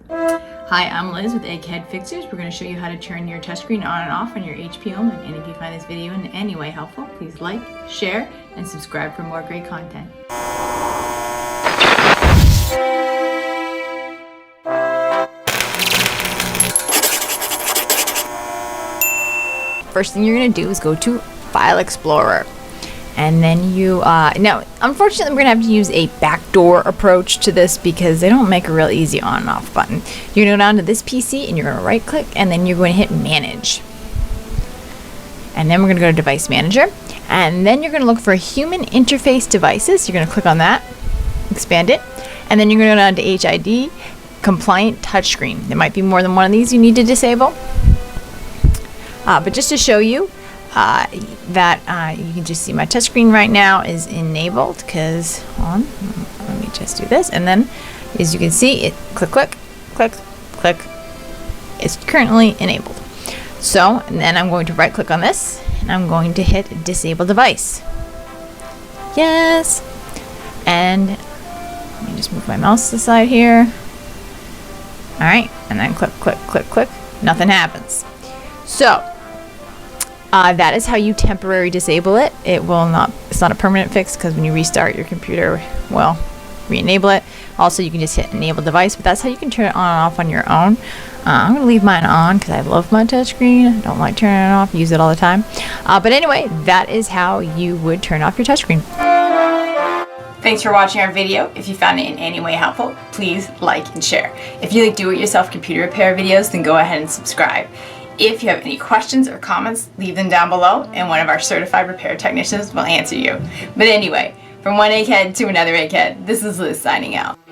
Hi, I'm Liz with Egghead Fixers. We're going to show you how to turn your touchscreen on and off on your HP Omen. And if you find this video in any way helpful, please like, share, and subscribe for more great content. First thing you're going to do is go to File Explorer. And then you, now, unfortunately, we're going to have to use a backdoor approach to this because they don't make a real easy on and off button. You're going to go down to this PC and you're going to right click and then you're going to hit Manage. And then we're going to go to Device Manager. And then you're going to look for Human Interface Devices. You're going to click on that, expand it. And then you're going to go down to HID, Compliant Touchscreen. There might be more than one of these you need to disable. But just to show you, that you can just see my touchscreen right now is enabled because let me just do this, and then as you can see it click it's currently enabled. So and then I'm going to right click on this and I'm going to hit disable device. Yes, and let me just move my mouse to the side here. Alright, and then click, nothing happens. So that is how you temporarily disable it. It's not a permanent fix because when you restart your computer, well, re-enable it. Also, you can just hit enable device, but that's how you can turn it on and off on your own. I'm going to leave mine on because I love my touchscreen. I don't like turning it off, use it all the time. But anyway, that is how you would turn off your touchscreen. Thanks for watching our video. If you found it in any way helpful, please like and share. If you like do-it-yourself computer repair videos, then go ahead and subscribe. If you have any questions or comments, leave them down below and one of our certified repair technicians will answer you. But anyway, from one egghead to another egghead, this is Liz signing out.